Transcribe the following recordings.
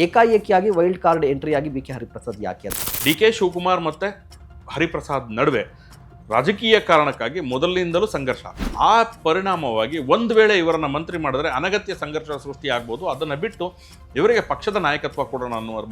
ಏಕಾಏಕಿಯಾಗಿ wild card ಎಂಟ್ರಿಯಾಗಿ B K Hariprasad ಯಾಕೆ ಅಂತ. ಡಿ ಕೆ ಶಿವಕುಮಾರ್ ಮತ್ತೆ ಹರಿಪ್ರಸಾದ್ ನಡುವೆ ರಾಜಕೀಯ ಕಾರಣಕ್ಕಾಗಿ ಮೊದಲಿನಿಂದಲೂ ಸಂಘರ್ಷ. ಆ ಪರಿಣಾಮವಾಗಿ ಒಂದು ವೇಳೆ ಇವರನ್ನ ಮಂತ್ರಿ ಮಾಡಿದ್ರೆ ಅನಗತ್ಯ ಸಂಘರ್ಷ ಸೃಷ್ಟಿ ಆಗ್ಬೋದು. ಅದನ್ನು ಬಿಟ್ಟು ಇವರಿಗೆ ಪಕ್ಷದ ನಾಯಕತ್ವ ಕೊಡೋಣ ಅನ್ನುವ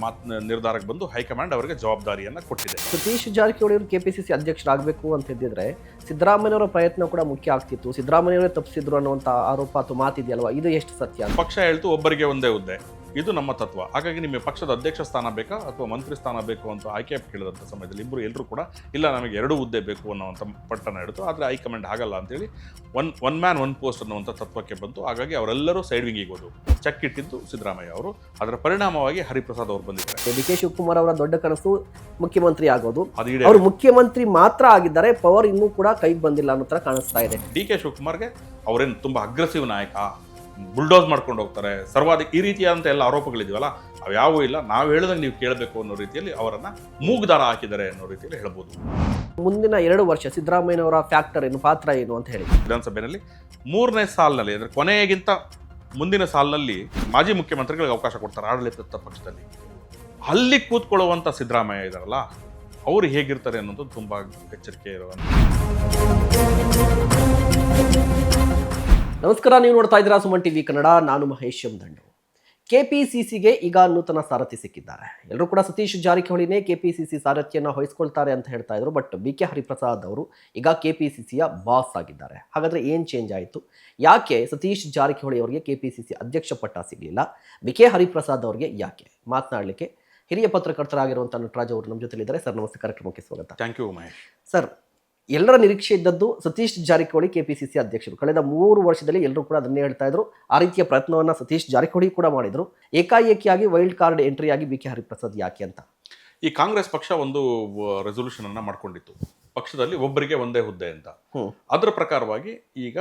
ನಿರ್ಧಾರಕ್ಕೆ ಬಂದು ಹೈಕಮಾಂಡ್ ಅವರಿಗೆ ಜವಾಬ್ದಾರಿಯನ್ನು ಕೊಟ್ಟಿದೆ. ಸತೀಶ್ ಜಾರಕಿಹೊಳಿ ಅವರು ಕೆಪಿಸಿಸಿ ಅಧ್ಯಕ್ಷರಾಗಬೇಕು ಅಂತ ಇದ್ದಿದ್ರೆ ಸಿದ್ದರಾಮಯ್ಯವರ ಪ್ರಯತ್ನ ಕೂಡ ಮುಖ್ಯ ಆಗ್ತಿತ್ತು. ಸಿದ್ದರಾಮಯ್ಯವರೇ ತಪ್ಪಿಸಿದ್ರು ಅನ್ನುವಂಥ ಆರೋಪ ಅಥವಾ ಮಾತಿದೆಯಲ್ವಾ, ಇದು ಎಷ್ಟು ಸತ್ಯ? ಪಕ್ಷ ಹೇಳ್ತು ಒಬ್ಬರಿಗೆ ಒಂದೇ ಹುದ್ದೆ, ಇದು ನಮ್ಮ ತತ್ವ. ಹಾಗಾಗಿ ನಿಮಗೆ ಪಕ್ಷದ ಅಧ್ಯಕ್ಷ ಸ್ಥಾನ ಬೇಕಾ ಅಥವಾ ಮಂತ್ರಿ ಸ್ಥಾನ ಬೇಕು ಅಂತ ಆಯ್ಕೆ ಕೇಳಿದಂಥ ಸಮಯದಲ್ಲಿ ಎಲ್ಲರೂ ಕೂಡ ಇಲ್ಲ ನಮಗೆ 2 ಹುದ್ದೆ ಬೇಕು ಅನ್ನೋವಂಥ ಪಟ್ಟಣ ಹಿಡಿತು. ಆದರೆ ಹೈಕಮಾಂಡ್ ಆಗಲ್ಲ ಅಂತೇಳಿ ಒನ್ ಮ್ಯಾನ್ ಒನ್ ಪೋಸ್ಟ್ ಅನ್ನುವಂಥ ತತ್ವಕ್ಕೆ ಬಂತು. ಹಾಗಾಗಿ ಅವರೆಲ್ಲರೂ ಸೈಡ್ ವಿಂಗಿಗೆ ಹೋದ್ರು. ಚೆಕ್ ಇಟ್ಟಿದ್ದು ಸಿದ್ದರಾಮಯ್ಯ ಅವರು. ಅದರ ಪರಿಣಾಮವಾಗಿ ಹರಿಪ್ರಸಾದ್ ಅವರು ಬಂದಿದ್ದಾರೆ. ಡಿ ಕೆ ಶಿವಕುಮಾರ್ ಅವರ ದೊಡ್ಡ ಕನಸು ಮುಖ್ಯಮಂತ್ರಿ ಆಗೋದು. ಅವರು ಮುಖ್ಯಮಂತ್ರಿ ಮಾತ್ರ ಆಗಿದ್ದಾರೆ, ಪವರ್ ಇನ್ನೂ ಕೂಡ ಕೈಗೆ ಬಂದಿಲ್ಲ ಅನ್ನೋ ತರ ಕಾಣಿಸ್ತಾ ಇದೆ. ಡಿ ಕೆ ಶಿವಕುಮಾರ್ಗೆ ಅವರೇನು ತುಂಬಾ ಅಗ್ರೆಸಿವ್ ನಾಯಕ, ಬುಲ್ಡೋಸ್ ಮಾಡ್ಕೊಂಡು ಹೋಗ್ತಾರೆ, ಸರ್ವಾಧಿಕ ಈ ರೀತಿಯಾದಂಥ ಎಲ್ಲ ಆರೋಪಗಳಿದೆಯಲ್ಲ ಅವ್ಯಾವೂ ಇಲ್ಲ. ನಾವು ಹೇಳಿದಂಗೆ ನೀವು ಕೇಳಬೇಕು ಅನ್ನೋ ರೀತಿಯಲ್ಲಿ ಅವರನ್ನ ಮೂಗುದಾರ ಹಾಕಿದ್ದಾರೆ ಅನ್ನೋ ರೀತಿಯಲ್ಲಿ ಹೇಳ್ಬೋದು. ಮುಂದಿನ 2 ವರ್ಷ ಸಿದ್ದರಾಮಯ್ಯನವರ ಫ್ಯಾಕ್ಟರ್ ಏನು, ಪಾತ್ರ ಏನು ಅಂತ ಹೇಳಿ ವಿಧಾನಸಭೆಯಲ್ಲಿ 3ನೇ ಸಾಲಿನಲ್ಲಿ ಅಂದರೆ ಕೊನೆಗಿಂತ ಮುಂದಿನ ಸಾಲಿನಲ್ಲಿ ಮಾಜಿ ಮುಖ್ಯಮಂತ್ರಿಗಳಿಗೆ ಅವಕಾಶ ಕೊಡ್ತಾರೆ ಆಡಳಿತ ಪಕ್ಷದಲ್ಲಿ. ಅಲ್ಲಿ ಕೂತ್ಕೊಳ್ಳುವಂಥ ಸಿದ್ದರಾಮಯ್ಯ ಇದಾರಲ್ಲ ಅವರು ಹೇಗಿರ್ತಾರೆ ಅನ್ನೋದು ತುಂಬಾ ಎಚ್ಚರಿಕೆ ಇರುವಂಥ. ನಮಸ್ಕಾರ, ನೀವು ನೋಡ್ತಾ ಇದ್ದೀರಾ ಸುಮನ್ ಟಿವಿ ಕನ್ನಡ. ನಾನು ಮಹೇಶ್ ದಂಡು. ಕೆಪಿಸಿಸಿಗೆ ಈಗ ನೂತನ ಸಾರಥಿ ಸಿಕ್ಕಿದ್ದಾರೆ. ಎಲ್ಲರೂ ಕೂಡ ಸತೀಶ್ ಜಾರಕಿಹೊಳಿನೇ ಕೆಪಿಸಿಸಿ ಸಾರಥಿಯನ್ನು ವಹಿಸ್ಕೊಳ್ತಾರೆ ಅಂತ ಹೇಳ್ತಾ ಇದ್ರು. ಬಟ್ ಬಿ ಕೆ ಹರಿಪ್ರಸಾದ್ ಅವರು ಈಗ ಕೆಪಿಸಿಸಿಯ ಬಾಸ್ ಆಗಿದ್ದಾರೆ. ಹಾಗಾದ್ರೆ ಏನು ಚೇಂಜ್ ಆಯಿತು? ಯಾಕೆ ಸತೀಶ್ ಜಾರಕಿಹೊಳಿ ಅವರಿಗೆ ಕೆಪಿಸಿಸಿ ಅಧ್ಯಕ್ಷ ಪಟ್ಟ ಸಿಗಲಿಲ್ಲ? ಬಿ ಕೆ ಹರಿಪ್ರಸಾದ್ ಅವರಿಗೆ ಯಾಕೆ? ಮಾತನಾಡಲಿಕ್ಕೆ ಹಿರಿಯ ಪತ್ರಕರ್ತರಾಗಿರುವಂಥ ನಟರಾಜ್ ಅವರು ನಮ್ಮ ಜೊತೆಲಿದ್ದಾರೆ. ಸರ್ ನಮಸ್ತೆ, ಕಾರ್ಯಕ್ರಮಕ್ಕೆ ಸ್ವಾಗತ. Thank you Mahesh. ಸರ್, ಎಲ್ಲರ ನಿರೀಕ್ಷೆ ಇದ್ದದ್ದು ಸತೀಶ್ ಜಾರಕಿಹೊಳಿ ಕೆಪಿಸಿಸಿ ಅಧ್ಯಕ್ಷರು. ಕಳೆದ 3 ವರ್ಷದಲ್ಲಿ ಎಲ್ಲರೂ ಕೂಡ ಅದನ್ನೇ ಹೇಳ್ತಾ ಇದ್ರು. ಆ ರೀತಿಯ ಪ್ರಯತ್ನವನ್ನ ಸತೀಶ್ ಜಾರಕಿಹೊಳಿ ಕೂಡ ಮಾಡಿದ್ರು. ಏಕಾಏಕಿಯಾಗಿ ವೈಲ್ಡ್ ಕಾರ್ಡ್ ಎಂಟ್ರಿಯಾಗಿ ಬಿ ಕೆ ಹರಿಪ್ರಸಾದ್ ಯಾಕೆ ಅಂತ. ಈ ಕಾಂಗ್ರೆಸ್ ಪಕ್ಷ ಒಂದು ರೆಸೊಲ್ಯೂಷನ್ ಅನ್ನ ಮಾಡ್ಕೊಂಡಿತ್ತು, ಪಕ್ಷದಲ್ಲಿ ಒಬ್ಬರಿಗೆ ಒಂದೇ ಹುದ್ದೆ ಅಂತ. ಅದರ ಪ್ರಕಾರವಾಗಿ ಈಗ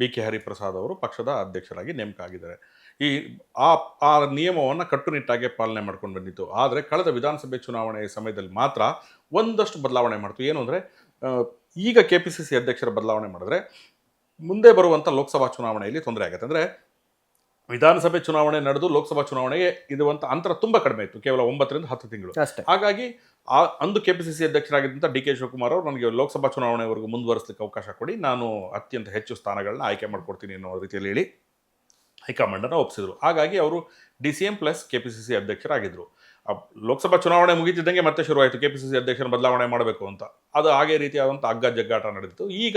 ಬಿ ಕೆ ಹರಿಪ್ರಸಾದ್ ಅವರು ಪಕ್ಷದ ಅಧ್ಯಕ್ಷರಾಗಿ ನೇಮಕ ಆಗಿದ್ದಾರೆ. ಈ ಆ ನಿಯಮವನ್ನು ಕಟ್ಟುನಿಟ್ಟಾಗಿ ಪಾಲನೆ ಮಾಡ್ಕೊಂಡು ಬಂದಿತ್ತು. ಆದರೆ ಕಳೆದ ವಿಧಾನಸಭೆ ಚುನಾವಣೆಯ ಸಮಯದಲ್ಲಿ ಮಾತ್ರ ಒಂದಷ್ಟು ಬದಲಾವಣೆ ಮಾಡ್ತು. ಏನು ಅಂದರೆ, ಈಗ ಕೆಪಿಸಿಸಿ ಅಧ್ಯಕ್ಷರ ಬದಲಾವಣೆ ಮಾಡಿದ್ರೆ ಮುಂದೆ ಬರುವಂಥ ಲೋಕಸಭಾ ಚುನಾವಣೆಯಲ್ಲಿ ತೊಂದರೆ ಆಗುತ್ತೆ. ಅಂದರೆ ವಿಧಾನಸಭೆ ಚುನಾವಣೆ ನಡೆದು ಲೋಕಸಭಾ ಚುನಾವಣೆಗೆ ಇರುವಂಥ ಅಂತರ ತುಂಬ ಕಡಿಮೆ ಇತ್ತು, ಕೇವಲ 9 ರಿಂದ 10 ತಿಂಗಳು. ಹಾಗಾಗಿ ಅಂದು ಕೆಪಿಸಿಸಿ ಅಧ್ಯಕ್ಷರಾಗಿದ್ದಂಥ ಡಿ ಕೆ ಶಿವಕುಮಾರ್ ಅವರು ನನಗೆ ಲೋಕಸಭಾ ಚುನಾವಣೆವರೆಗೂ ಮುಂದುವರಿಸಲಿಕ್ಕೆ ಅವಕಾಶ ಕೊಡಿ, ನಾನು ಅತ್ಯಂತ ಹೆಚ್ಚು ಸ್ಥಾನಗಳನ್ನ ಆಯ್ಕೆ ಮಾಡ್ಕೊಡ್ತೀನಿ ಅನ್ನೋ ರೀತಿಯಲ್ಲಿ ಹೇಳಿ ಹೈಕಮಾಂಡನ್ನು ಒಪ್ಪಿಸಿದ್ರು. ಹಾಗಾಗಿ ಅವರು DCM ಪ್ಲಸ್ ಕೆಪಿಸಿಸಿ ಅಧ್ಯಕ್ಷರಾಗಿದ್ದರು. ಲೋಕಸಭಾ ಚುನಾವಣೆ ಮುಗಿತಿದ್ದಂಗೆ ಮತ್ತೆ ಶುರುವಾಯಿತು ಕೆಪಿಸಿಸಿ ಅಧ್ಯಕ್ಷರ ಬದಲಾವಣೆ ಮಾಡಬೇಕು ಅಂತ. ಅದು ಹಾಗೆ ರೀತಿಯಾದಂಥ ಜಗ್ಗಾಟ ನಡೆದಿತ್ತು. ಈಗ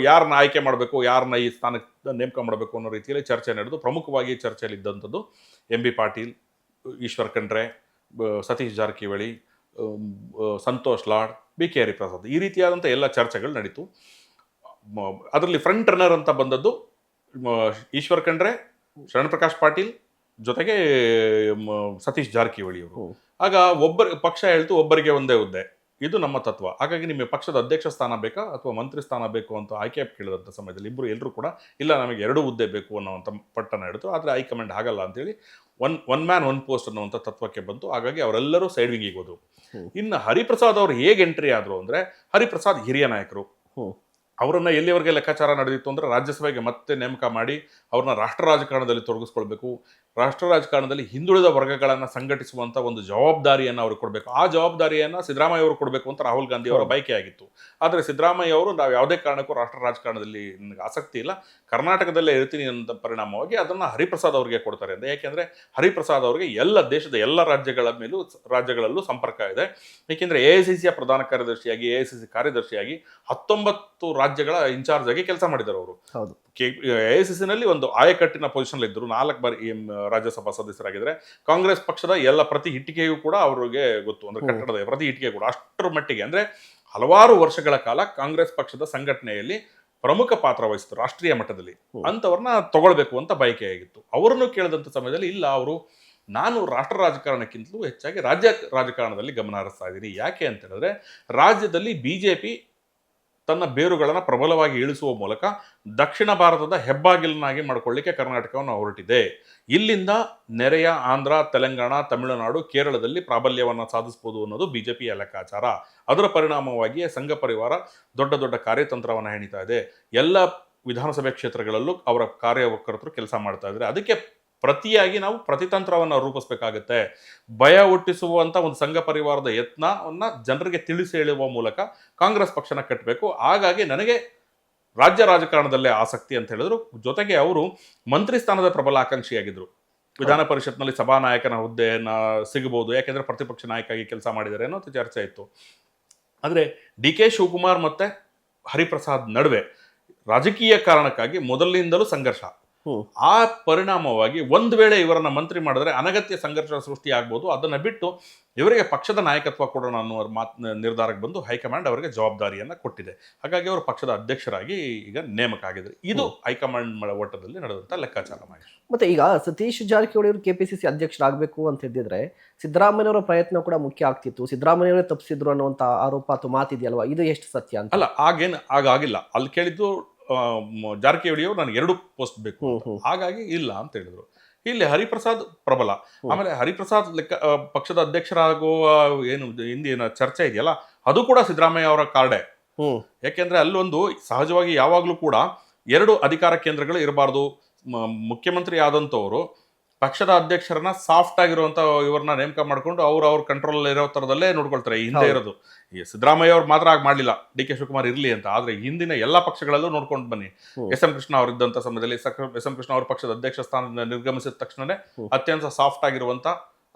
ಯಾರನ್ನ ಆಯ್ಕೆ ಮಾಡಬೇಕು, ಯಾರನ್ನ ಈ ಸ್ಥಾನಕ್ಕೆ ನೇಮಕ ಮಾಡಬೇಕು ಅನ್ನೋ ರೀತಿಯಲ್ಲಿ ಚರ್ಚೆ ನಡೆದು ಪ್ರಮುಖವಾಗಿ ಚರ್ಚೆಯಲ್ಲಿ ಇದ್ದಂಥದ್ದು MB Patil, Eshwar Khandre, Satish Jarkiholi, Santosh Lad, B K Hariprasad, ಈ ರೀತಿಯಾದಂಥ ಎಲ್ಲ ಚರ್ಚೆಗಳು ನಡೀತು. ಅದರಲ್ಲಿ ಫ್ರಂಟ್ ರನ್ನರ್ ಅಂತ ಬಂದದ್ದು ಈಶ್ವರ್ ಖಂಡ್ರೆ, ಶರಣ್ ಪ್ರಕಾಶ್ ಪಾಟೀಲ್ ಜೊತೆಗೆ ಸತೀಶ್ ಜಾರಕಿಹೊಳಿ ಅವರು. ಆಗ ಪಕ್ಷ ಹೇಳ್ತು ಒಬ್ಬರಿಗೆ ಒಂದೇ ಹುದ್ದೆ, ಇದು ನಮ್ಮ ತತ್ವ. ಹಾಗಾಗಿ ನಿಮಗೆ ಪಕ್ಷದ ಅಧ್ಯಕ್ಷ ಸ್ಥಾನ ಬೇಕಾ ಅಥವಾ ಮಂತ್ರಿ ಸ್ಥಾನ ಬೇಕು ಅಂತ ಆಯ್ಕೆ ಕೇಳಿದಂಥ ಸಮಯದಲ್ಲಿ ಎಲ್ಲರೂ ಕೂಡ ಇಲ್ಲ ನಮಗೆ 2 ಹುದ್ದೆ ಬೇಕು ಅನ್ನೋವಂಥ ಪಟ್ಟಣ ಹಿಡಿತು. ಆದರೆ ಹೈಕಮಾಂಡ್ ಆಗಲ್ಲ ಅಂತೇಳಿ ಒನ್ ಮ್ಯಾನ್ ಒನ್ ಪೋಸ್ಟ್ ಅನ್ನುವಂಥ ತತ್ವಕ್ಕೆ ಬಂತು. ಹಾಗಾಗಿ ಅವರೆಲ್ಲರೂ ಸೈಡ್ ವಿಂಗಿಗೆ ಹೋದ್ರು. ಇನ್ನು ಹರಿಪ್ರಸಾದ್ ಅವರು ಹೇಗೆ ಎಂಟ್ರಿ ಆದರು ಅಂದರೆ, ಹರಿಪ್ರಸಾದ್ ಹಿರಿಯ ನಾಯಕರು. ಅವರನ್ನ ಎಲ್ಲಿವರೆಗೆ ಲೆಕ್ಕಾಚಾರ ನಡೆದಿತ್ತು ಅಂದರೆ, ರಾಜ್ಯಸಭೆಗೆ ಮತ್ತೆ ನೇಮಕ ಮಾಡಿ ಅವ್ರನ್ನ ರಾಷ್ಟ್ರ ರಾಜಕಾರಣದಲ್ಲಿ ತೊಡಗಿಸ್ಕೊಳ್ಬೇಕು, ರಾಷ್ಟ್ರ ರಾಜಕಾರಣದಲ್ಲಿ ಹಿಂದುಳಿದ ವರ್ಗಗಳನ್ನು ಸಂಘಟಿಸುವಂಥ ಒಂದು ಜವಾಬ್ದಾರಿಯನ್ನು ಅವ್ರಿಗೆ ಕೊಡಬೇಕು. ಆ ಜವಾಬ್ದಾರಿಯನ್ನು ಸಿದ್ದರಾಮಯ್ಯ ಅವರು ಕೊಡಬೇಕು ಅಂತ ರಾಹುಲ್ ಗಾಂಧಿ ಅವರ ಬಯಕೆ ಆಗಿತ್ತು. ಆದರೆ ಸಿದ್ದರಾಮಯ್ಯ ಅವರು ನಾವು ಯಾವುದೇ ಕಾರಣಕ್ಕೂ ರಾಷ್ಟ್ರ ರಾಜಕಾರಣದಲ್ಲಿ ನನಗೆ ಆಸಕ್ತಿ ಇಲ್ಲ, ಕರ್ನಾಟಕದಲ್ಲೇ ಇರ್ತೀನಿ ಅಂತ ಪರಿಣಾಮವಾಗಿ ಅದನ್ನು ಹರಿಪ್ರಸಾದ್ ಅವರಿಗೆ ಕೊಡ್ತಾರೆ ಅಂತ. ಯಾಕೆಂದರೆ ಹರಿಪ್ರಸಾದ್ ಅವರಿಗೆ ದೇಶದ ಎಲ್ಲ ರಾಜ್ಯಗಳಲ್ಲೂ ಸಂಪರ್ಕ ಇದೆ. ಏಕೆಂದರೆ AICCಯ ಪ್ರಧಾನ ಕಾರ್ಯದರ್ಶಿಯಾಗಿ, AICC ಕಾರ್ಯದರ್ಶಿಯಾಗಿ 19 ರಾಜ್ಯಗಳ ಇನ್ಚಾರ್ಜ್ ಆಗಿ ಕೆಲಸ ಮಾಡಿದ್ದಾರೆ ಅವರು. AICCನಲ್ಲಿ ಒಂದು ಆಯಕಟ್ಟಿನ ಪೊಸಿಷನ್ ಇದ್ದರು, 4 ಬಾರಿ ರಾಜ್ಯಸಭಾ ಸದಸ್ಯರಾಗಿದ್ದಾರೆ. ಕಾಂಗ್ರೆಸ್ ಪಕ್ಷದ ಎಲ್ಲ ಪ್ರತಿ ಇಟ್ಟಿಗೆಯೂ ಕೂಡ ಅವರಿಗೆ ಗೊತ್ತು, ಅಂದ್ರೆ ಕಟ್ಟಡದ ಪ್ರತಿ ಇಟ್ಟಿಗೆ ಕೂಡ ಅಷ್ಟರ ಮಟ್ಟಿಗೆ. ಅಂದ್ರೆ ಹಲವಾರು ವರ್ಷಗಳ ಕಾಲ ಕಾಂಗ್ರೆಸ್ ಪಕ್ಷದ ಸಂಘಟನೆಯಲ್ಲಿ ಪ್ರಮುಖ ಪಾತ್ರ ವಹಿಸಿದ್ರು ರಾಷ್ಟ್ರೀಯ ಮಟ್ಟದಲ್ಲಿ. ಅಂತವ್ರನ್ನ ತಗೊಳ್ಬೇಕು ಅಂತ ಬಯಕೆ ಆಗಿತ್ತು. ಅವರನ್ನು ಕೇಳಿದಂಥ ಸಮಯದಲ್ಲಿ ಇಲ್ಲ, ಅವರು ನಾನು ರಾಷ್ಟ್ರ ರಾಜಕಾರಣಕ್ಕಿಂತಲೂ ಹೆಚ್ಚಾಗಿ ರಾಜ್ಯ ರಾಜಕಾರಣದಲ್ಲಿ ಗಮನ ಹರಿಸ್ತಾ ಇದ್ದೀನಿ. ಯಾಕೆ ಅಂತ ಹೇಳಿದ್ರೆ, ರಾಜ್ಯದಲ್ಲಿ BJP ತನ್ನ ಬೇರುಗಳನ್ನು ಪ್ರಬಲವಾಗಿ ಇಳಿಸುವ ಮೂಲಕ ದಕ್ಷಿಣ ಭಾರತದ ಹೆಬ್ಬಾಗಿಲನ್ನಾಗಿ ಮಾಡಿಕೊಳ್ಳಿಕ್ಕೆ ಕರ್ನಾಟಕವನ್ನು ಹೊರಟಿದೆ. ಇಲ್ಲಿಂದ ನೆರೆಯ ಆಂಧ್ರ, ತೆಲಂಗಾಣ, ತಮಿಳುನಾಡು, ಕೇರಳದಲ್ಲಿ ಪ್ರಾಬಲ್ಯವನ್ನು ಸಾಧಿಸಬಹುದು ಅನ್ನೋದು BJPಯ ಲೆಕ್ಕಾಚಾರ. ಅದರ ಪರಿಣಾಮವಾಗಿ ಸಂಘ ಪರಿವಾರ ದೊಡ್ಡ ದೊಡ್ಡ ಕಾರ್ಯತಂತ್ರವನ್ನು ಹೆಣಿತಾ ಇದೆ. ಎಲ್ಲ ವಿಧಾನಸಭೆ ಕ್ಷೇತ್ರಗಳಲ್ಲೂ ಅವರ ಕಾರ್ಯಕರ್ತರು ಕೆಲಸ ಮಾಡ್ತಾ ಇದ್ದಾರೆ. ಅದಕ್ಕೆ ಪ್ರತಿಯಾಗಿ ನಾವು ಪ್ರತಿತಂತ್ರವನ್ನು ರೂಪಿಸಬೇಕಾಗುತ್ತೆ. ಭಯ ಹುಟ್ಟಿಸುವಂತ ಒಂದು ಸಂಘ ಪರಿವಾರದ ಯತ್ನವನ್ನ ಜನರಿಗೆ ತಿಳಿಸಿ ಹೇಳುವ ಮೂಲಕ ಕಾಂಗ್ರೆಸ್ ಪಕ್ಷನ ಕಟ್ಟಬೇಕು. ಹಾಗಾಗಿ ನನಗೆ ರಾಜ್ಯ ರಾಜಕಾರಣದಲ್ಲೇ ಆಸಕ್ತಿ ಅಂತ ಹೇಳಿದ್ರು. ಜೊತೆಗೆ ಅವರು ಮಂತ್ರಿ ಸ್ಥಾನದ ಪ್ರಬಲ ಆಕಾಂಕ್ಷಿಯಾಗಿದ್ರು. ವಿಧಾನ ಪರಿಷತ್ನಲ್ಲಿ ಸಭಾನಾಯಕನ ಹುದ್ದೆಯನ್ನ ಸಿಗಬಹುದು, ಯಾಕೆಂದ್ರೆ ಪ್ರತಿಪಕ್ಷ ನಾಯಕಾಗಿ ಕೆಲಸ ಮಾಡಿದ್ದಾರೆ ಅನ್ನೋ ಚರ್ಚೆ ಇತ್ತು. ಆದ್ರೆ ಡಿ ಕೆ ಶಿವಕುಮಾರ್ ಮತ್ತೆ ಹರಿಪ್ರಸಾದ್ ನಡುವೆ ರಾಜಕೀಯ ಕಾರಣಕ್ಕಾಗಿ ಮೊದಲಿನಿಂದಲೂ ಸಂಘರ್ಷ. ಆ ಪರಿಣಾಮವಾಗಿ ಒಂದು ವೇಳೆ ಇವರನ್ನ ಮಂತ್ರಿ ಮಾಡಿದ್ರೆ ಅನಗತ್ಯ ಸಂಘರ್ಷ ಸೃಷ್ಟಿ ಆಗ್ಬೋದು. ಅದನ್ನ ಬಿಟ್ಟು ಇವರಿಗೆ ಪಕ್ಷದ ನಾಯಕತ್ವ ಕೊಡೋಣ ಅನ್ನೋ ನಿರ್ಧಾರಕ್ಕೆ ಬಂದು ಹೈಕಮಾಂಡ್ ಅವರಿಗೆ ಜವಾಬ್ದಾರಿಯನ್ನ ಕೊಟ್ಟಿದೆ. ಹಾಗಾಗಿ ಅವರು ಪಕ್ಷದ ಅಧ್ಯಕ್ಷರಾಗಿ ಈಗ ನೇಮಕ ಆಗಿದ್ದಾರೆ. ಇದು ಹೈಕಮಾಂಡ್ ಒಟ್ಟದಲ್ಲಿ ನಡೆದಂತ ಲೆಕ್ಕಾಚಾರ. ಮತ್ತೆ ಈಗ ಸತೀಶ್ ಜಾರಕಿಹೊಳಿ ಅವರು ಕೆಪಿಸಿಸಿ ಅಧ್ಯಕ್ಷರಾಗಬೇಕು ಅಂತ ಹೇಳಿದ್ರೆ ಸಿದ್ದರಾಮಯ್ಯವರ ಪ್ರಯತ್ನ ಕೂಡ ಮುಖ್ಯ ಆಗ್ತಿತ್ತು. ಸಿದ್ದರಾಮಯ್ಯವರೇ ತಪ್ಪಿಸಿದ್ರು ಅನ್ನುವಂತ ಆರೋಪ ಅಥವಾ ಮಾತಿದೆಯಲ್ವಾ, ಇದು ಎಷ್ಟು ಸತ್ಯ ಅಂತ? ಅಲ್ಲ, ಆಗಿಲ್ಲ. ಅಲ್ಲಿ ಕೇಳಿದ್ದು ಜಾರಕಿಹೊಳಿ ಅವರು ನನಗೆ 2 ಪೋಸ್ಟ್ ಬೇಕು, ಹಾಗಾಗಿ ಇಲ್ಲ ಅಂತ ಹೇಳಿದ್ರು. ಇಲ್ಲಿ ಹರಿಪ್ರಸಾದ್ ಪ್ರಬಲ. ಆಮೇಲೆ ಹರಿಪ್ರಸಾದ್ ಪಕ್ಷದ ಅಧ್ಯಕ್ಷರಾಗುವ ಏನು ಹಿಂದಿನ ಚರ್ಚೆ ಇದೆಯಲ್ಲ, ಅದು ಕೂಡ ಸಿದ್ದರಾಮಯ್ಯ ಅವರ ಕಾರ್ಡೆ. ಯಾಕೆಂದ್ರೆ ಅಲ್ಲೊಂದು ಸಹಜವಾಗಿ ಯಾವಾಗ್ಲೂ ಕೂಡ 2 ಅಧಿಕಾರ ಕೇಂದ್ರಗಳು ಇರಬಾರ್ದು. ಮುಖ್ಯಮಂತ್ರಿ ಆದಂತವರು ಪಕ್ಷದ ಅಧ್ಯಕ್ಷರನ್ನ ಸಾಫ್ಟ್ ಆಗಿರುವಂತ ಇವ್ರನ್ನ ನೇಮಕ ಮಾಡ್ಕೊಂಡು ಅವ್ರ ಕಂಟ್ರೋಲ್ ಇರೋ ತರದಲ್ಲೇ ನೋಡ್ಕೊಳ್ತಾರೆ. ಹಿಂದೆ ಇರೋದು ಈ ಸಿದ್ದರಾಮಯ್ಯ ಅವ್ರು ಮಾತ್ರ ಆಗ ಮಾಡ್ಲಿಲ್ಲ, ಡಿ ಕೆ ಶಿವಕುಮಾರ್ ಇರ್ಲಿ ಅಂತ. ಆದ್ರೆ ಹಿಂದಿನ ಎಲ್ಲಾ ಪಕ್ಷಗಳಲ್ಲೂ ನೋಡ್ಕೊಂಡು ಬನ್ನಿ. ಎಸ್ ಎಂ ಕೃಷ್ಣ ಅವರು ಇದ್ದಂತ ಸಮಯದಲ್ಲಿ ಎಸ್ ಎಂ ಕೃಷ್ಣ ಅವರು ಪಕ್ಷದ ಅಧ್ಯಕ್ಷ ಸ್ಥಾನದಿಂದ ನಿರ್ಗಮಿಸಿದ ತಕ್ಷಣನೇ ಅತ್ಯಂತ ಸಾಫ್ಟ್ ಆಗಿರುವಂತ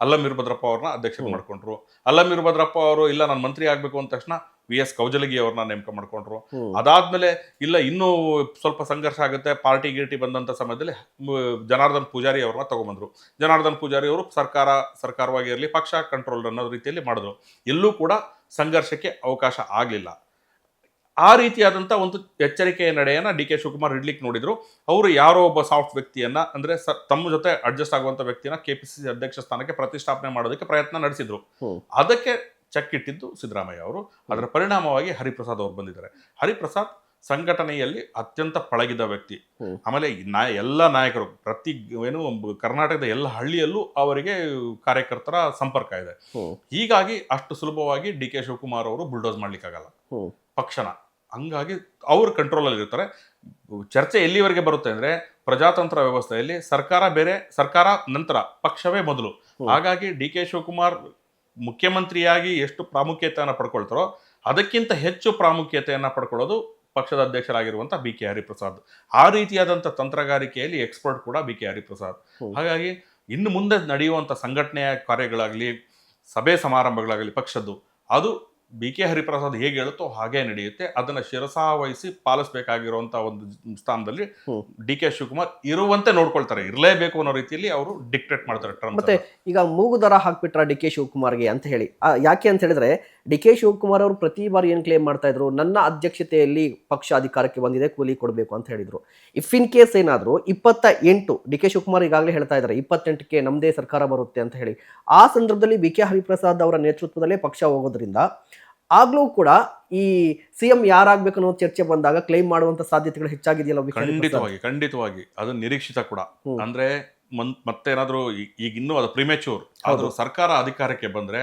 ಅಲ್ಲಂ ವೀರಭದ್ರಪ್ಪ ಅವ್ರನ್ನ ಅಧ್ಯಕ್ಷರು ಮಾಡ್ಕೊಂಡ್ರು. ಅಲ್ಲಂ ವೀರಭದ್ರಪ್ಪ ಅವರು ಇಲ್ಲ ನಾನು ಮಂತ್ರಿ ಆಗ್ಬೇಕು ಅಂದ ತಕ್ಷಣ ವಿ ಎಸ್ ಕೌಜಲಗಿ ಅವ್ರನ್ನ ನೇಮಕ ಮಾಡ್ಕೊಂಡ್ರು. ಅದಾದ್ಮೇಲೆ ಇಲ್ಲ ಇನ್ನೂ ಸ್ವಲ್ಪ ಸಂಘರ್ಷ ಆಗುತ್ತೆ, ಪಾರ್ಟಿ ಗಿರ್ಟಿ ಬಂದಂತ ಸಮಯದಲ್ಲಿ ಜನಾರ್ದನ್ ಪೂಜಾರಿ ಅವ್ರನ್ನ ತಗೊಂಡ್ಬಂದ್ರು. ಜನಾರ್ದನ್ ಪೂಜಾರಿ ಅವರು ಸರ್ಕಾರವಾಗಿ ಇರಲಿ, ಪಕ್ಷ ಕಂಟ್ರೋಲ್ ಅನ್ನೋ ರೀತಿಯಲ್ಲಿ ಮಾಡಿದ್ರು. ಎಲ್ಲೂ ಕೂಡ ಸಂಘರ್ಷಕ್ಕೆ ಅವಕಾಶ ಆಗ್ಲಿಲ್ಲ. ಆ ರೀತಿಯಾದಂತ ಒಂದು ಎಚ್ಚರಿಕೆಯ ನಡೆಯನ್ನ ಡಿ ಕೆ ಶಿವಕುಮಾರ್ ಇಡ್ಲಿಕ್ಕೆ ನೋಡಿದ್ರು. ಅವರು ಯಾರೋ ಒಬ್ಬ ಸಾಫ್ಟ್ ವ್ಯಕ್ತಿಯನ್ನ ಅಂದ್ರೆ ತಮ್ಮ ಜೊತೆ ಅಡ್ಜಸ್ಟ್ ಆಗುವಂತ ವ್ಯಕ್ತಿಯನ್ನ ಕೆಪಿಸಿಸಿ ಅಧ್ಯಕ್ಷ ಸ್ಥಾನಕ್ಕೆ ಪ್ರತಿಷ್ಠಾಪನೆ ಮಾಡೋದಕ್ಕೆ ಪ್ರಯತ್ನ ನಡೆಸಿದ್ರು. ಅದಕ್ಕೆ ಚೆಕ್ ಇಟ್ಟಿದ್ದು ಸಿದ್ದರಾಮಯ್ಯ ಅವರು. ಅದರ ಪರಿಣಾಮವಾಗಿ ಹರಿಪ್ರಸಾದ್ ಅವರು ಬಂದಿದ್ದಾರೆ. ಹರಿಪ್ರಸಾದ್ ಸಂಘಟನೆಯಲ್ಲಿ ಅತ್ಯಂತ ಪಳಗಿದ ವ್ಯಕ್ತಿ. ಆಮೇಲೆ ಎಲ್ಲ ನಾಯಕರು ಕರ್ನಾಟಕದ ಎಲ್ಲ ಹಳ್ಳಿಯಲ್ಲೂ ಅವರಿಗೆ ಕಾರ್ಯಕರ್ತರ ಸಂಪರ್ಕ ಇದೆ. ಹೀಗಾಗಿ ಅಷ್ಟು ಸುಲಭವಾಗಿ ಡಿ ಕೆ ಶಿವಕುಮಾರ್ ಅವರು ಬುಲ್ಡೋಸ್ ಮಾಡ್ಲಿಕ್ಕಾಗಲ್ಲ ಪಕ್ಷನ. ಹಂಗಾಗಿ ಅವ್ರ ಕಂಟ್ರೋಲ್ ಅಲ್ಲಿ ಇರ್ತಾರೆ. ಚರ್ಚೆ ಎಲ್ಲಿವರೆಗೆ ಬರುತ್ತೆ ಅಂದ್ರೆ ಪ್ರಜಾತಂತ್ರ ವ್ಯವಸ್ಥೆಯಲ್ಲಿ ಸರ್ಕಾರ ಬೇರೆ, ಸರ್ಕಾರ ನಂತರ, ಪಕ್ಷವೇ ಮೊದಲು. ಹಾಗಾಗಿ ಡಿ ಕೆ ಶಿವಕುಮಾರ್ ಮುಖ್ಯಮಂತ್ರಿಯಾಗಿ ಎಷ್ಟು ಪ್ರಾಮುಖ್ಯತೆಯನ್ನು ಪಡ್ಕೊಳ್ತಾರೋ ಅದಕ್ಕಿಂತ ಹೆಚ್ಚು ಪ್ರಾಮುಖ್ಯತೆಯನ್ನ ಪಡ್ಕೊಳ್ಳೋದು ಪಕ್ಷದ ಅಧ್ಯಕ್ಷರಾಗಿರುವಂತ ಬಿ ಕೆ ಹರಿಪ್ರಸಾದ್. ಆ ರೀತಿಯಾದಂಥ ತಂತ್ರಗಾರಿಕೆಯಲ್ಲಿ ಎಕ್ಸ್ಪರ್ಟ್ ಕೂಡ ಬಿ ಕೆ ಹರಿಪ್ರಸಾದ್. ಹಾಗಾಗಿ ಇನ್ನು ಮುಂದೆ ನಡೆಯುವಂಥ ಸಂಘಟನೆಯ ಕಾರ್ಯಗಳಾಗಲಿ, ಸಭೆ ಸಮಾರಂಭಗಳಾಗಲಿ ಪಕ್ಷದ್ದು, ಅದು ಬಿ ಕೆ ಹರಿಪ್ರಸಾದ್ ಹೇಗೆ ಹೇಳುತ್ತೋ ಹಾಗೇ ನಡೆಯುತ್ತೆ. ಅದನ್ನ ಶಿರಸಾವಹಿಸಿ ಪಾಲಿಸಬೇಕಾಗಿರುವಂತ ಒಂದು ಸ್ಥಾನದಲ್ಲಿ ಡಿ ಕೆ ಶಿವಕುಮಾರ್ ಇರುವಂತೆ ನೋಡ್ಕೊಳ್ತಾರೆ. ಇರಲೇಬೇಕು ಅನ್ನೋ ರೀತಿಯಲ್ಲಿ ಅವರು ಡಿಕ್ಟೇಟ್ ಮಾಡ್ತಾರೆ. ಮತ್ತೆ ಈಗ ಮೂಗು ದರ ಹಾಕ್ಬಿಟ್ರ ಡಿ ಕೆ ಶಿವಕುಮಾರ್ಗೆ ಅಂತ ಹೇಳಿ, ಯಾಕೆ ಅಂತ ಹೇಳಿದ್ರೆ ಡಿ ಕೆ ಶಿವಕುಮಾರ್ ಅವರು ಪ್ರತಿ ಬಾರಿ ಏನ್ ಕ್ಲೇಮ್ ಮಾಡ್ತಾ ಇದ್ರು, ನನ್ನ ಅಧ್ಯಕ್ಷತೆಯಲ್ಲಿ ಪಕ್ಷ ಅಧಿಕಾರಕ್ಕೆ ಬಂದಿದೆ, ಕೂಲಿ ಕೊಡಬೇಕು ಅಂತ ಹೇಳಿದ್ರು. ಇಫ್ ಇನ್ ಕೇಸ್ ಏನಾದ್ರು 28 ಡಿ ಕೆ ಶಿವಕುಮಾರ್ ಈಗಾಗಲೇ ಹೇಳ್ತಾ ಇದ್ದಾರೆ 28ಕ್ಕೆ ನಮ್ದೇ ಸರ್ಕಾರ ಬರುತ್ತೆ ಅಂತ ಹೇಳಿ, ಆ ಸಂದರ್ಭದಲ್ಲಿ ಬಿ ಕೆ ಹರಿಪ್ರಸಾದ್ ಅವರ ನೇತೃತ್ವದಲ್ಲೇ ಪಕ್ಷ ಹೋಗೋದ್ರಿಂದ ಆಗ್ಲೂ ಕೂಡ ಈ ಸಿಎಂ ಯಾರಾಗ್ಬೇಕು ಅನ್ನೋ ಚರ್ಚೆ ಬಂದಾಗ ಕ್ಲೈಮ್ ಮಾಡುವಂತ ಸಾಧ್ಯತೆಗಳು ಹೆಚ್ಚಾಗಿದೆಯಲ್ಲ? ಖಂಡಿತವಾಗಿ ಅದು ನಿರೀಕ್ಷಿತ ಕೂಡ. ಅಂದ್ರೆ ಮತ್ತೇನಾದ್ರೂ ಈಗ ಇನ್ನೂ ಅದು ಪ್ರಿಮೆಚೂರ್ ಆದ್ರೂ ಸರ್ಕಾರ ಅಧಿಕಾರಕ್ಕೆ ಬಂದ್ರೆ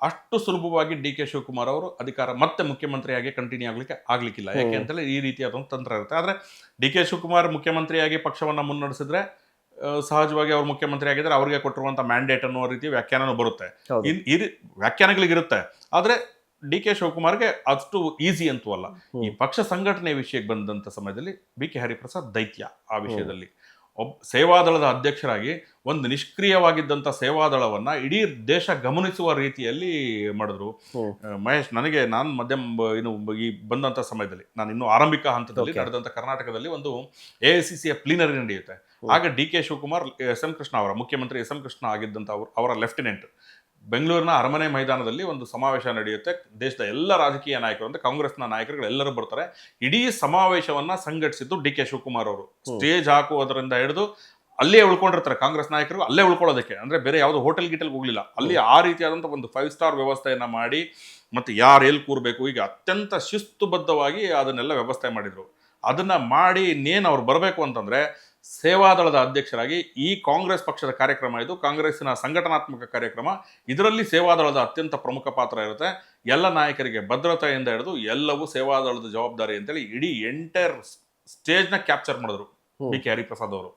ಅಷ್ಟು ಸುಲಭವಾಗಿ ಡಿ ಕೆ ಶಿವಕುಮಾರ್ ಅವರು ಅಧಿಕಾರ ಮತ್ತೆ ಮುಖ್ಯಮಂತ್ರಿಯಾಗಿ ಕಂಟಿನ್ಯೂ ಆಗ್ಲಿಕ್ಕಿಲ್ಲ. ಯಾಕೆ ಅಂತೇಳಿ ಈ ರೀತಿಯಾದ ತಂತ್ರ ಇರುತ್ತೆ. ಆದ್ರೆ ಡಿ ಕೆ ಶಿವಕುಮಾರ್ ಮುಖ್ಯಮಂತ್ರಿಯಾಗಿ ಪಕ್ಷವನ್ನ ಮುನ್ನಡೆಸಿದ್ರೆ ಸಹಜವಾಗಿ ಅವ್ರು ಮುಖ್ಯಮಂತ್ರಿ ಆಗಿದ್ರೆ ಅವ್ರಿಗೆ ಕೊಟ್ಟಿರುವಂತ ಮ್ಯಾಂಡೇಟ್ ಅನ್ನೋ ರೀತಿ ವ್ಯಾಖ್ಯಾನನೂ ಬರುತ್ತೆ. ವ್ಯಾಖ್ಯಾನಗಳಿಗಿರುತ್ತೆ. ಆದ್ರೆ ಡಿ ಕೆ ಶಿವಕುಮಾರ್ಗೆ ಅಷ್ಟು ಈಸಿ ಅಂತೂ ಅಲ್ಲ. ಈ ಪಕ್ಷ ಸಂಘಟನೆ ವಿಷಯಕ್ಕೆ ಬಂದಂತ ಸಮಯದಲ್ಲಿ ಬಿ ಕೆ ಹರಿಪ್ರಸಾದ್ ದೈತ್ಯ. ಆ ವಿಷಯದಲ್ಲಿ ಸೇವಾದಳದ ಅಧ್ಯಕ್ಷರಾಗಿ ಒಂದು ನಿಷ್ಕ್ರಿಯವಾಗಿದ್ದಂಥ ಸೇವಾದಳವನ್ನ ಇಡೀ ದೇಶ ಗಮನಿಸುವ ರೀತಿಯಲ್ಲಿ ಮಾಡಿದ್ರು. ಮಹೇಶ್, ನಾನು ಈ ಬಂದಂತ ಸಮಯದಲ್ಲಿ, ನಾನು ಇನ್ನೂ ಆರಂಭಿಕ ಹಂತದಲ್ಲಿ ನಡೆದಂತ ಕರ್ನಾಟಕದಲ್ಲಿ ಒಂದು AICCಯ ಪ್ಲೀನರಿ ನಡೆಯುತ್ತೆ. ಆಗ D K Shivakumar S M Krishna ಅವರ ಮುಖ್ಯಮಂತ್ರಿ ಎಸ್ ಎಂ ಕೃಷ್ಣ ಆಗಿದ್ದಂತ ಅವರ ಲೆಫ್ಟಿನೆಂಟ್ ಬೆಂಗಳೂರಿನ ಅರಮನೆ ಮೈದಾನದಲ್ಲಿ ಒಂದು ಸಮಾವೇಶ ನಡೆಯುತ್ತೆ. ದೇಶದ ಎಲ್ಲ ರಾಜಕೀಯ ನಾಯಕರು ಅಂದ್ರೆ ಕಾಂಗ್ರೆಸ್ನ ನಾಯಕರುಗಳು ಎಲ್ಲರೂ ಬರ್ತಾರೆ. ಇಡೀ ಸಮಾವೇಶವನ್ನ ಸಂಘಟಿಸಿದ್ದು ಡಿ ಕೆ ಶಿವಕುಮಾರ್ ಅವರು. ಸ್ಟೇಜ್ ಹಾಕುವುದರಿಂದ ಹಿಡಿದು ಅಲ್ಲೇ ಉಳ್ಕೊಂಡಿರ್ತಾರೆ ಕಾಂಗ್ರೆಸ್ ನಾಯಕರು, ಅಲ್ಲೇ ಉಳ್ಕೊಳ್ಳೋದಕ್ಕೆ. ಅಂದ್ರೆ ಬೇರೆ ಯಾವ್ದು ಹೋಟೆಲ್ ಗಿಟೆಲ್ ಹೋಗ್ಲಿಲ್ಲ. ಅಲ್ಲಿ ಆ ರೀತಿಯಾದಂಥ ಒಂದು 5 ಸ್ಟಾರ್ ವ್ಯವಸ್ಥೆಯನ್ನ ಮಾಡಿ, ಮತ್ತೆ ಯಾರು ಎಲ್ಲಿ ಕೂರ್ಬೇಕು, ಈಗ ಅತ್ಯಂತ ಶಿಸ್ತುಬದ್ಧವಾಗಿ ಅದನ್ನೆಲ್ಲ ವ್ಯವಸ್ಥೆ ಮಾಡಿದ್ರು. ಅದನ್ನ ಮಾಡಿ ಇನ್ನೇನು ಅವ್ರು ಬರಬೇಕು ಅಂತಂದ್ರೆ ಸೇವಾದಳದ ಅಧ್ಯಕ್ಷರಾಗಿ, ಈ ಕಾಂಗ್ರೆಸ್ ಪಕ್ಷದ ಕಾರ್ಯಕ್ರಮ ಇದು, ಕಾಂಗ್ರೆಸ್ಸಿನ ಸಂಘಟನಾತ್ಮಕ ಕಾರ್ಯಕ್ರಮ, ಇದರಲ್ಲಿ ಸೇವಾದಳದ ಅತ್ಯಂತ ಪ್ರಮುಖ ಪಾತ್ರ ಇರುತ್ತೆ. ಎಲ್ಲ ನಾಯಕರಿಗೆ ಭದ್ರತೆಯಿಂದ ಹಿಡಿದು ಎಲ್ಲವೂ ಸೇವಾದಳದ ಜವಾಬ್ದಾರಿ ಅಂತೇಳಿ ಇಡೀ ಎಂಟೈರ್ ಸ್ಟೇಜ್ನ ಕ್ಯಾಪ್ಚರ್ ಮಾಡಿದ್ರು ಬಿ ಕೆ ಹರಿಪ್ರಸಾದ್ ಅವರು.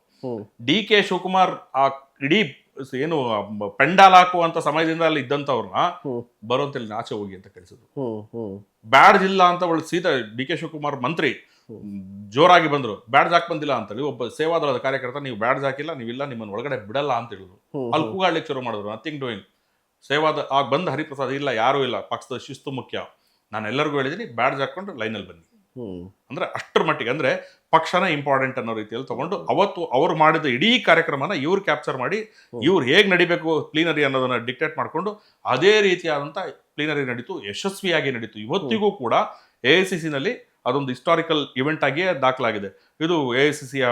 ಡಿ ಕೆ ಶಿವಕುಮಾರ್ ಆ ಇಡೀ ಏನು ಪೆಂಡಾಲ್ ಹಾಕುವಂತ ಸಮಯದಿಂದ ಅಲ್ಲಿ ಇದ್ದಂತವ್ರನ್ನ ಬರೋಂತೇಳಿ ಆಚೆ ಹೋಗಿ ಅಂತ ಕಳಿಸಿದ್ರು. ಬ್ಯಾಡ್ಜ್ ಇಲ್ಲ ಅಂತ ಒಳ್ಳೆ ಸೀದಾ ಡಿ ಕೆ ಶಿವಕುಮಾರ್ ಮಂತ್ರಿ ಜೋರಾಗಿ ಬಂದ್ರು, ಬ್ಯಾಡ್ಜ್ ಹಾಕ್ ಬಂದಿಲ್ಲ ಅಂತೇಳಿ ಒಬ್ಬ ಸೇವಾದಳದ ಕಾರ್ಯಕರ್ತ ನೀವು ಬ್ಯಾಡ್ಜ್ ಹಾಕಿಲ್ಲ, ನೀವಿಲ್ಲ, ನಿಮ್ಮನ್ನ ಒಳಗಡೆ ಬಿಡಲ್ಲ ಅಂತ ಹೇಳಿದ್ರು. ಅಲ್ಲಿ ಕೂಗಾಡ್ಲಿಕ್ಕೆ ಶುರು ಮಾಡಿದ್ರು, ನಥಿಂಗ್ ಡೂಯಿಂಗ್. ಸೇವಾದ ಆಗ ಬಂದ ಹರಿಪ್ರಸಾದ್ ಇಲ್ಲ, ಯಾರೂ ಇಲ್ಲ, ಪಕ್ಷದ ಶಿಸ್ತು ಮುಖ್ಯ, ನಾನು ಎಲ್ಲರಿಗೂ ಹೇಳಿದ್ದೀನಿ ಬ್ಯಾಡ್ಜ್ ಹಾಕೊಂಡು ಲೈನಲ್ಲಿ ಬನ್ನಿ. ಅಂದ್ರೆ ಅಷ್ಟರ ಮಟ್ಟಿಗೆ ಅಂದ್ರೆ ಪಕ್ಷನ ಇಂಪಾರ್ಟೆಂಟ್ ಅನ್ನೋ ರೀತಿಯಲ್ಲಿ ತಗೊಂಡು ಅವತ್ತು ಅವ್ರು ಮಾಡಿದ ಇಡೀ ಕಾರ್ಯಕ್ರಮನ ಇವ್ರು ಕ್ಯಾಪ್ಚರ್ ಮಾಡಿ ಇವ್ರು ಹೇಗೆ ನಡಿಬೇಕು ಪ್ಲೀನರಿ ಅನ್ನೋದನ್ನ ಡಿಕ್ಟೇಟ್ ಮಾಡಿಕೊಂಡು ಅದೇ ರೀತಿಯಾದಂಥ ಪ್ಲೀನರಿ ನಡೀತು, ಯಶಸ್ವಿಯಾಗಿ ನಡೀತು. ಇವತ್ತಿಗೂ ಕೂಡ AICC ನಲ್ಲಿ ಅದೊಂದು ಹಿಸ್ಟಾರಿಕಲ್ ಇವೆಂಟ್ ಆಗಿಯೇ ದಾಖಲಾಗಿದೆ. ಇದು AICCಯ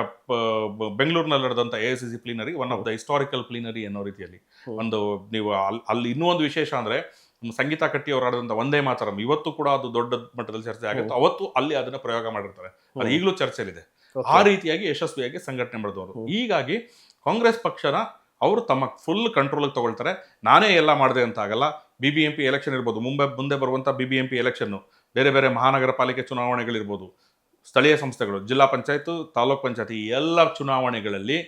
ಬೆಂಗಳೂರಿನಲ್ಲಿ ನಡೆದಂಥ AICC plenary one of the historical plenary ಅನ್ನೋ ರೀತಿಯಲ್ಲಿ ಒಂದು ನೀವು ಅಲ್ಲಿ ಇನ್ನೂ ಒಂದು ವಿಶೇಷ ಅಂದ್ರೆ ಸಂಗೀತ ಕಟ್ಟಿ ಅವರು ಆಡಿದಂಥ ವಂದೇ ಮಾತರಂ ಇವತ್ತು ಕೂಡ ಅದು ದೊಡ್ಡ ಮಟ್ಟದಲ್ಲಿ ಚರ್ಚೆ ಆಗುತ್ತೆ. ಅವತ್ತು ಅಲ್ಲಿ ಅದನ್ನ ಪ್ರಯೋಗ ಮಾಡಿರ್ತಾರೆ, ಅದು ಈಗಲೂ ಚರ್ಚೆಲಿದೆ. ಆ ರೀತಿಯಾಗಿ ಯಶಸ್ವಿಯಾಗಿ ಸಂಘಟನೆ ಮಾಡಿದವರು. ಹೀಗಾಗಿ ಕಾಂಗ್ರೆಸ್ ಪಕ್ಷನ ಅವರು ತಮ್ಮ ಫುಲ್ ಕಂಟ್ರೋಲ್ಗೆ ತಗೊಳ್ತಾರೆ. ನಾನೇ ಎಲ್ಲ ಮಾಡಿದೆ ಅಂತ ಆಗಲ್ಲ. BBMP ಎಲೆಕ್ಷನ್ ಇರ್ಬೋದು, ಮುಂದೆ ಬರುವಂಥ BBMP ಎಲೆಕ್ಷನ್, ಬೇರೆ ಬೇರೆ ಮಹಾನಗರ ಪಾಲಿಕೆ ಚುನಾವಣೆಗಳಿರ್ಬೋದು, ಸ್ಥಳೀಯ ಸಂಸ್ಥೆಗಳು, ಜಿಲ್ಲಾ ಪಂಚಾಯತ್, ತಾಲೂಕ್ ಪಂಚಾಯತಿ ಎಲ್ಲ ಚುನಾವಣೆಗಳಲ್ಲಿ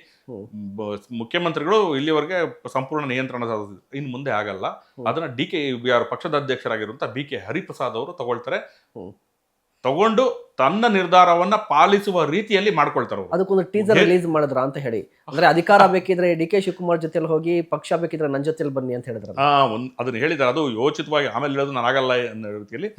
ಮುಖ್ಯಮಂತ್ರಿಗಳು ಇಲ್ಲಿವರೆಗೆ ಸಂಪೂರ್ಣ ನಿಯಂತ್ರಣ ಸಾಧಿಸಿದ್ರು. ಇನ್ನು ಮುಂದೆ ಆಗಲ್ಲ. ಅದನ್ನ ಯಾರು ಪಕ್ಷದ ಅಧ್ಯಕ್ಷರಾಗಿರುವಂತ BK ಹರಿಪ್ರಸಾದ್ ಅವರು ತಗೊಳ್ತಾರೆ. ತಗೊಂಡು ತನ್ನ ನಿರ್ಧಾರವನ್ನ ಪಾಲಿಸುವ ರೀತಿಯಲ್ಲಿ ಮಾಡ್ಕೊಳ್ತಾರೆ. ಅದಕ್ಕೊಂದು ಟೀಸರ್ ರಿಲೀಸ್ ಮಾಡಿದ್ರ ಅಂತ ಹೇಳಿ, ಅಂದ್ರೆ ಅಧಿಕಾರ ಬೇಕಿದ್ರೆ DK ಶಿವಕುಮಾರ್ ಜೊತೆಲಿ ಹೋಗಿ, ಪಕ್ಷ ಬೇಕಿದ್ರೆ ನನ್ನ ಜೊತೆಲಿ ಬನ್ನಿ ಅಂತ ಹೇಳಿದ್ರು. ಅದನ್ನ ಹೇಳಿದಾರೆ. ಅದು ಯೋಚಿತವಾಗಿ ಆಮೇಲೆ ಹೇಳೋದು ನಾನು ಆಗಲ್ಲ ಅನ್ನೋ ರೀತಿಯಲ್ಲಿ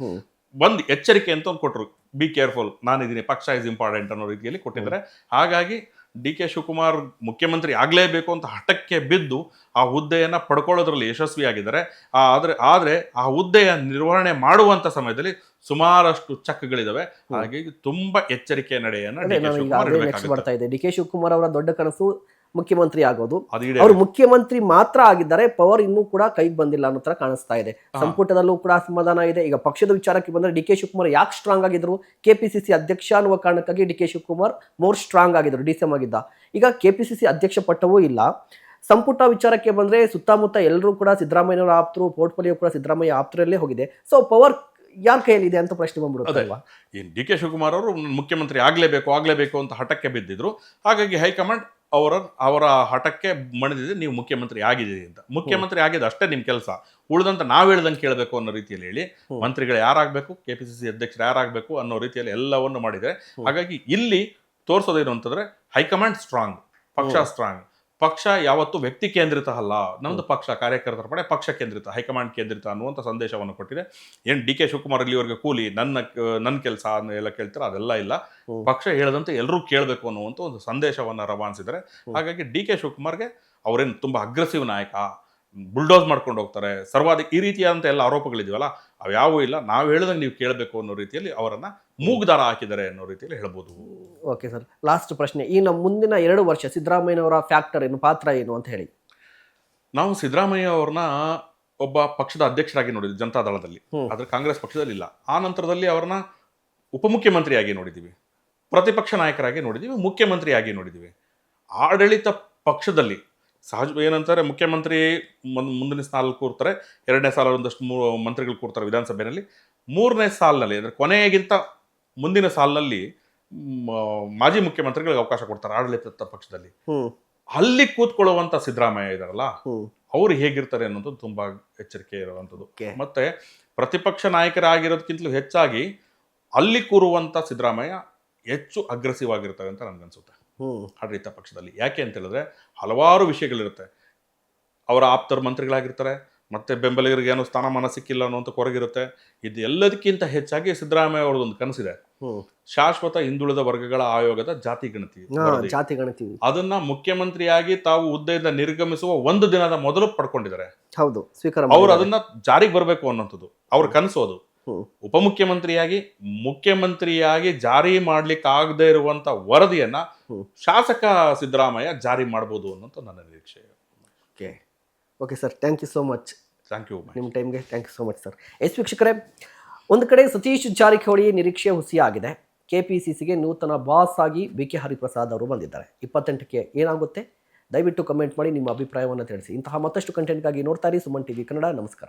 ಒಂದು ಎಚ್ಚರಿಕೆ ಅಂತ ಒಂದು ಕೊಟ್ಟರು, ಬಿ ಕೇರ್ಫುಲ್, ನಾನಿದ್ದೀನಿ, ಪಕ್ಷ ಇಸ್ ಇಂಪಾರ್ಟೆಂಟ್ ಅನ್ನೋ ರೀತಿಯಲ್ಲಿ ಕೊಟ್ಟಿದ್ದಾರೆ. ಹಾಗಾಗಿ DK ಶಿವಕುಮಾರ್ ಮುಖ್ಯಮಂತ್ರಿ ಆಗಲೇಬೇಕು ಅಂತ ಹಠಕ್ಕೆ ಬಿದ್ದು ಆ ಹುದ್ದೆಯನ್ನ ಪಡ್ಕೊಳ್ಳೋದ್ರಲ್ಲಿ ಯಶಸ್ವಿಯಾಗಿದ್ದಾರೆ. ಆದ್ರೆ ಆ ಹುದ್ದೆಯ ನಿರ್ವಹಣೆ ಮಾಡುವಂತ ಸಮಯದಲ್ಲಿ ಸುಮಾರಷ್ಟು ಚಕ್ಗಳಿದಾವೆ. ಹಾಗಾಗಿ ತುಂಬಾ ಎಚ್ಚರಿಕೆಯ ನಡೆಯನ್ನ DK ಶಿವಕುಮಾರ್ ಅವರ ದೊಡ್ಡ ಕನಸು ಮುಖ್ಯಮಂತ್ರಿ ಆಗೋದು. ಅವರು ಮುಖ್ಯಮಂತ್ರಿ ಮಾತ್ರ ಆಗಿದ್ದಾರೆ, ಪವರ್ ಇನ್ನೂ ಕೂಡ ಕೈಗೆ ಬಂದಿಲ್ಲ ಅನ್ನೋ ತರ ಕಾಣಿಸ್ತಾ ಇದೆ. ಸಂಪುಟದಲ್ಲೂ ಕೂಡ ಅಸಮಾಧಾನ ಇದೆ. ಈಗ ಪಕ್ಷದ ವಿಚಾರಕ್ಕೆ ಬಂದ್ರೆ DK ಶಿವಕುಮಾರ್ ಯಾಕೆ ಸ್ಟ್ರಾಂಗ್ ಆಗಿದ್ರು, KPCC ಅಧ್ಯಕ್ಷ ಅನ್ನುವ ಕಾರಣಕ್ಕಾಗಿ DK ಶಿವಕುಮಾರ್ ಮೋರ್ ಸ್ಟ್ರಾಂಗ್ ಆಗಿದ್ರು, DCM ಆಗಿದ್ದ. ಈಗ KPCC ಅಧ್ಯಕ್ಷ ಪಟ್ಟವೂ ಇಲ್ಲ. ಸಂಪುಟ ವಿಚಾರಕ್ಕೆ ಬಂದ್ರೆ ಸುತ್ತಮುತ್ತ ಎಲ್ಲರೂ ಕೂಡ ಸಿದ್ದರಾಮಯ್ಯನವರ ಆಪ್ತರು, ಪೋರ್ಟ್ಫೋಲಿಯೋ ಕೂಡ ಸಿದ್ದರಾಮಯ್ಯ ಆಪ್ತರಲ್ಲೇ ಹೋಗಿದೆ. ಸೊ ಪವರ್ ಯಾರ ಕೈಯಲ್ಲಿದೆ ಅಂತ ಪ್ರಶ್ನೆ ಬಂದ್ಬಿಡುತ್ತೆ ಅಲ್ವಾ? DK ಶಿವಕುಮಾರ್ ಅವರು ಮುಖ್ಯಮಂತ್ರಿ ಆಗ್ಲೇಬೇಕು ಅಂತ ಹಠಕ್ಕೆ ಬಿದ್ದಿದ್ರು. ಹಾಗಾಗಿ ಹೈಕಮಾಂಡ್ ಅವರ ಹಠಕ್ಕೆ ಮಣಿದಿದೆ, ನೀವು ಮುಖ್ಯಮಂತ್ರಿ ಆಗಿದ್ದೀರಿ ಅಂತ. ಮುಖ್ಯಮಂತ್ರಿ ಆಗಿದೆ ಅಷ್ಟೇ ನಿಮ್ ಕೆಲಸ, ಉಳಿದಂತ ನಾವ್ ಹೇಳ್ದಂಗೆ ಕೇಳಬೇಕು ಅನ್ನೋ ರೀತಿಯಲ್ಲಿ ಹೇಳಿ ಮಂತ್ರಿಗಳು ಯಾರಾಗಬೇಕು, KPCC ಅಧ್ಯಕ್ಷರು ಯಾರಾಗಬೇಕು ಅನ್ನೋ ರೀತಿಯಲ್ಲಿ ಎಲ್ಲವನ್ನು ಮಾಡಿದೆ. ಹಾಗಾಗಿ ಇಲ್ಲಿ ತೋರಿಸೋದೇನು ಅಂತಂದ್ರೆ ಹೈಕಮಾಂಡ್ ಸ್ಟ್ರಾಂಗ್, ಪಕ್ಷ ಸ್ಟ್ರಾಂಗ್. ಪಕ್ಷ ಯಾವತ್ತು ವ್ಯಕ್ತಿ ಕೇಂದ್ರಿತ ಅಲ್ಲ, ನಮ್ದು ಪಕ್ಷ ಕಾರ್ಯಕರ್ತರ ಪಡೆ ಪಕ್ಷ ಕೇಂದ್ರಿತ, ಹೈಕಮಾಂಡ್ ಕೇಂದ್ರಿತ ಅನ್ನುವಂಥ ಸಂದೇಶವನ್ನು ಕೊಟ್ಟಿದೆ. ಏನು DK ಶಿವಕುಮಾರ್ ಇಲ್ಲಿವರೆಗೆ ಕೂಲಿ ನನ್ನ ಕೆಲಸ ಎಲ್ಲ ಕೇಳ್ತಾರೆ, ಅದೆಲ್ಲ ಇಲ್ಲ. ಪಕ್ಷ ಹೇಳದಂತೆ ಎಲ್ಲರೂ ಕೇಳಬೇಕು ಅನ್ನುವಂಥ ಒಂದು ಸಂದೇಶವನ್ನು ರವಾನಿಸಿದ್ದಾರೆ. ಹಾಗಾಗಿ DK ಶಿವಕುಮಾರ್ಗೆ ಅವರೇನು ತುಂಬಾ ಅಗ್ರೆಸಿವ್ ನಾಯಕ, ಬುಲ್ಡೋಸ್ ಮಾಡ್ಕೊಂಡು ಹೋಗ್ತಾರೆ, ಸರ್ವಾಧಿಕ ಈ ರೀತಿಯಾದಂಥ ಎಲ್ಲ ಆರೋಪಗಳಿದೆಯಲ್ಲ, ಅವ್ಯಾವೂ ಇಲ್ಲ. ನಾವು ಹೇಳ್ದಂಗೆ ನೀವು ಕೇಳಬೇಕು ಅನ್ನೋ ರೀತಿಯಲ್ಲಿ ಅವರನ್ನ ಮೂಗ್ದಾರ ಹಾಕಿದ್ದಾರೆ ಅನ್ನೋ ರೀತಿಯಲ್ಲಿ ಹೇಳ್ಬೋದು. ಓಕೆ ಸರ್, ಲಾಸ್ಟ್ ಪ್ರಶ್ನೆ, ಈ ನಮ್ಮ ಮುಂದಿನ 2 ವರ್ಷ ಸಿದ್ದರಾಮಯ್ಯನವರ ಫ್ಯಾಕ್ಟರ್ ಏನು, ಪಾತ್ರ ಏನು ಅಂತ ಹೇಳಿ. ನಾವು ಸಿದ್ದರಾಮಯ್ಯ ಅವ್ರನ್ನ ಒಬ್ಬ ಪಕ್ಷದ ಅಧ್ಯಕ್ಷರಾಗಿ ನೋಡಿದ್ವಿ ಜನತಾದಳದಲ್ಲಿ, ಆದ್ರೆ ಕಾಂಗ್ರೆಸ್ ಪಕ್ಷದಲ್ಲಿ ಇಲ್ಲ. ಆ ನಂತರದಲ್ಲಿ ಅವ್ರನ್ನ ಉಪಮುಖ್ಯಮಂತ್ರಿಯಾಗಿ ನೋಡಿದ್ದೀವಿ, ಪ್ರತಿಪಕ್ಷ ನಾಯಕರಾಗಿ ನೋಡಿದ್ದೀವಿ, ಮುಖ್ಯಮಂತ್ರಿಯಾಗಿ ನೋಡಿದ್ದೀವಿ. ಆಡಳಿತ ಪಕ್ಷದಲ್ಲಿ ಸಹಜ ಏನಂತಾರೆ, ಮುಖ್ಯಮಂತ್ರಿ ಮುಂದಿನ ಸಾಲ ಕೂರ್ತಾರೆ, 2ನೇ ಸಾಲ ಒಂದಷ್ಟು ಮಂತ್ರಿಗಳು ಕೂರ್ತಾರೆ ವಿಧಾನಸಭೆಯಲ್ಲಿ, 3ನೇ ಸಾಲಿನಲ್ಲಿ ಅಂದ್ರೆ ಕೊನೆಗಿಂತ ಮುಂದಿನ ಸಾಲಿನಲ್ಲಿ ಮಾಜಿ ಮುಖ್ಯಮಂತ್ರಿಗಳಿಗೆ ಅವಕಾಶ ಕೊಡ್ತಾರೆ ಆಡಳಿತ ಪಕ್ಷದಲ್ಲಿ. ಅಲ್ಲಿ ಕೂತ್ಕೊಳ್ಳುವಂತ ಸಿದ್ದರಾಮಯ್ಯ ಇದಾರಲ್ಲ, ಅವ್ರು ಹೇಗಿರ್ತಾರೆ ಅನ್ನೋದು ತುಂಬಾ ಎಚ್ಚರಿಕೆ ಇರುವಂಥದ್ದು. ಮತ್ತೆ ಪ್ರತಿಪಕ್ಷ ನಾಯಕರಾಗಿರೋದಕ್ಕಿಂತಲೂ ಹೆಚ್ಚಾಗಿ ಅಲ್ಲಿ ಕೂರುವಂತ ಸಿದ್ದರಾಮಯ್ಯ ಹೆಚ್ಚು ಅಗ್ರೆಸಿವ್ ಆಗಿರ್ತಾರೆ ಅಂತ ನನ್ಗನ್ಸುತ್ತೆ ಆಡಳಿತ ಪಕ್ಷದಲ್ಲಿ. ಯಾಕೆ ಅಂತ ಹೇಳಿದ್ರೆ ಹಲವಾರು ವಿಷಯಗಳಿರುತ್ತೆ. ಅವರ ಆಪ್ತರ ಮಂತ್ರಿಗಳಾಗಿರ್ತಾರೆ, ಮತ್ತೆ ಬೆಂಬಲಿಗರಿಗೆ ಏನೋ ಸ್ಥಾನಮಾನ ಸಿಕ್ಕಿಲ್ಲ ಅನ್ನುವಂಥ ಕೊರಗಿರುತ್ತೆ. ಇದು ಎಲ್ಲದಕ್ಕಿಂತ ಹೆಚ್ಚಾಗಿ ಸಿದ್ದರಾಮಯ್ಯ ಅವ್ರದ್ದೊಂದು ಕನಸಿದೆ, ಶಾಶ್ವತ ಹಿಂದುಳಿದ ವರ್ಗಗಳ ಆಯೋಗದ ಜಾತಿ ಗಣತಿ. ಅದನ್ನ ಮುಖ್ಯಮಂತ್ರಿಯಾಗಿ ತಾವು ಹುದ್ದೆಯಿಂದ ನಿರ್ಗಮಿಸುವ 1 ದಿನದ ಮೊದಲು ಪಡ್ಕೊಂಡಿದ್ದಾರೆ. ಹೌದು, ಅವ್ರು ಅದನ್ನ ಜಾರಿಗೆ ಬರಬೇಕು ಅನ್ನೋಂಥದ್ದು ಅವ್ರ ಕನಸು. ಅದು ಮುಖ್ಯಮಂತ್ರಿಯಾಗಿ ಜಾರಿ ಮಾಡ್ಲಿಕ್ಕೆ ಆಗದೆ ಇರುವಂತ ವರದಿಯನ್ನ ಶಾಸಕ ಸಿದ್ದರಾಮಯ್ಯ ಜಾರಿ ಮಾಡಬಹುದು ಅನ್ನೋದು ನನ್ನ ನಿರೀಕ್ಷೆ. Okay sir, thank you so much. Thank you. ನಿಮ್ಮ ಟೈಮ್ಗೆ thank you so much sir. ವೀಕ್ಷಕರೇ, ಒಂದು ಕಡೆ ಸತೀಶ್ ಜಾರಕಿಹೊಳಿ ನಿರೀಕ್ಷೆ ಹುಸಿಯಾಗಿದೆ. KPCCಗೆ ನೂತನ ಬಾಸ್ ಆಗಿ BK ಹರಿಪ್ರಸಾದ್ ಅವರು ಬಂದಿದ್ದಾರೆ. 28ಕ್ಕೆ ಏನಾಗುತ್ತೆ ದಯವಿಟ್ಟು ಕಮೆಂಟ್ ಮಾಡಿ, ನಿಮ್ಮ ಅಭಿಪ್ರಾಯವನ್ನು ತಿಳಿಸಿ. ಇಂತಹ ಮತ್ತಷ್ಟು ಕಂಟೆಂಟ್ಗಾಗಿ ನೋಡ್ತಾ ಇರಿ ಸುಮನ್ TV ಕನ್ನಡ. ನಮಸ್ಕಾರ.